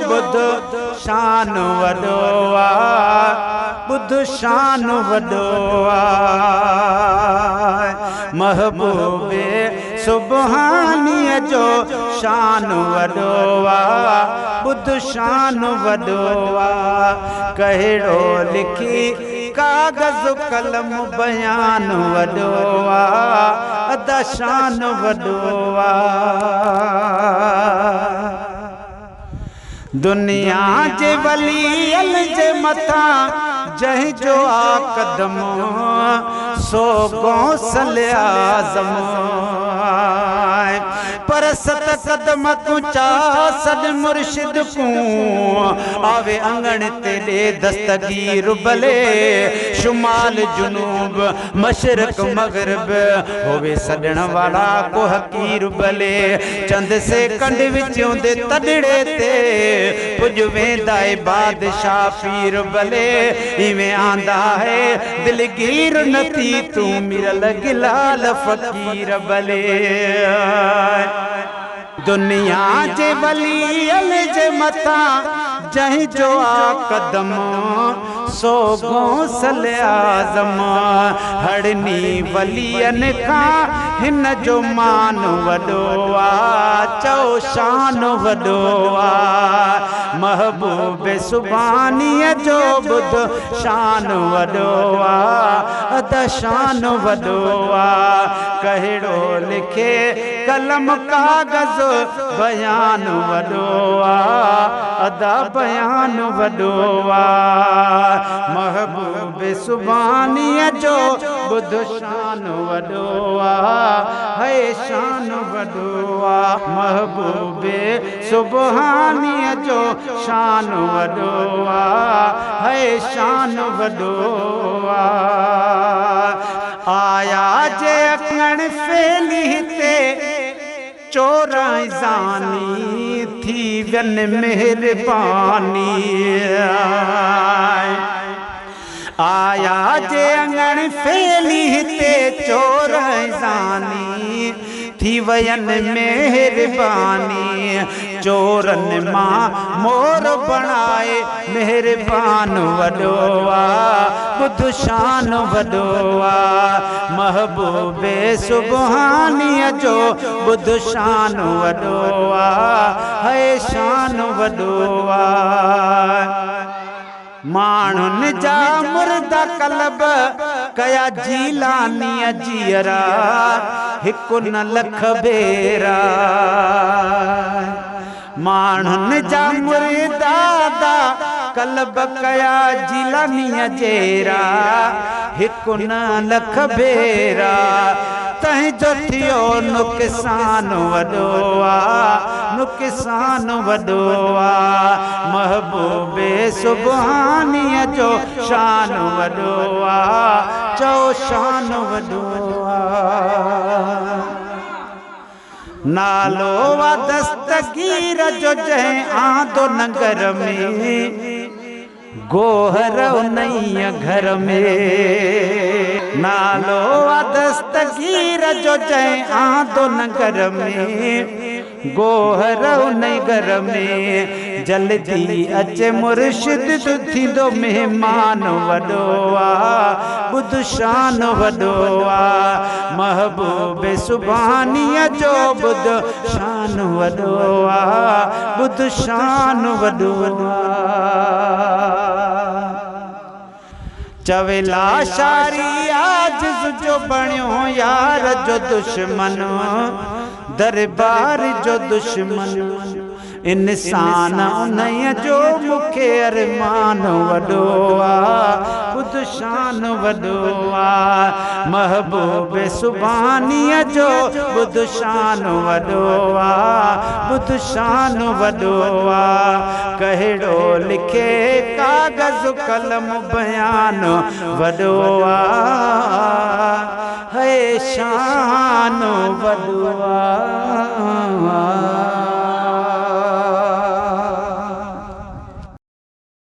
बुध शान वॾो आहे, बुध शान वॾो आहे। महबूबे सुबहानीअ जो शान वॾो आहे, बुध शान वॾो आहे। कहिड़ो लिखी कागज़ कलम बयान वॾो आहे, अदा शान वॾो आहे। दुनिया जे वलीअल जे मथां जंहिंजो आ कदम सो गौसल आज़म। पर सत कदम कुचा सद मुर्शिद को आवे अंगण तेरे दस्तगीर भले, शुमाल जुनूब मशरक मगरब होवे सदण वाला को हकीर भले। चंद से कंड विचों दे तड़ड़े ते पुज वेंदाए बादशाह पीर भले। इवें आंदा है दिलगीर नथी तू मिरल गिलाल फकीर भले। दुनिया जे वलीअल जे मथां जंहिंजो आ कदम सो गौसल आज़म। हड़नी वलियन खां हिन जो मान वॾो आहे, चओ शान वॾो आहे। महबूब सुबानीअ जो बुध शान वॾो आहे, अदा शान वॾो आहे। कहिड़ो लिखे कलम कागज़ बयान वॾो आहे, अदा बयान वॾो आहे। महबूब सुबानीअ जो बुध शान वॾो आहे, है शान वॾो आहे। महबूब सुबानीअ जो शान वॾो आहे, है शान वॾो आहे। आया जे अखण फेली ते चोर ज़ानी थी वन मेहरबानी। आया जे अंगण फेली ते चोर ज़ानी थी वयन मेहरबानी। चोरन मां मोर बणाए मेहरबान वॾो आहे, बुध शान वॾो आहे। महबूबे सुबहानीअ जो बुध शान वॾो आहे, है शान वॾो आहे। माण्हुनि जा मुर्दा कलब कया जीलानीअ जीअरा हिकु न लख भेरा। माण्हुनि जा मुर्दा कलब कया जीलानीअ जेरा हिकु न लख भेरा। तंहिंजो थियो नुक़सान वॾो आहे, नुक़सान वॾो आहे। महबूबे सुबहानीअ जो शान वॾो आहे, चओ शान वॾो आहे। नालो वा दस्तगीर जो जंहिं आंदो नगर में गोहर उन्हीअ घर में। नालो वा दस्तगीर जो जंहिं आंदो नगर में गोहर उन घर में। जल्दी अचे मुर्शिद तू थींदो मेहमान वॾो आहे, बुध शान वॾो आहे। महबूब सुबानीअ जो बुध शान वॾो आहे, बुध शान वॾो आहे। चवेला शारी आजिज़ जो बणियो यार जो दुश्मन, दरबार जो दुश्मन। इंसान उन्हीअ जो मूंखे अरमान वॾो आहे, बुध शान वॾो आहे। महबूब सुबानीअ जो बुध शान वॾो आहे, बुध शान वॾो आहे। कहिड़ो लिखे कागज़ कलम बयान वॾो आहे, है शान वॾो आहे।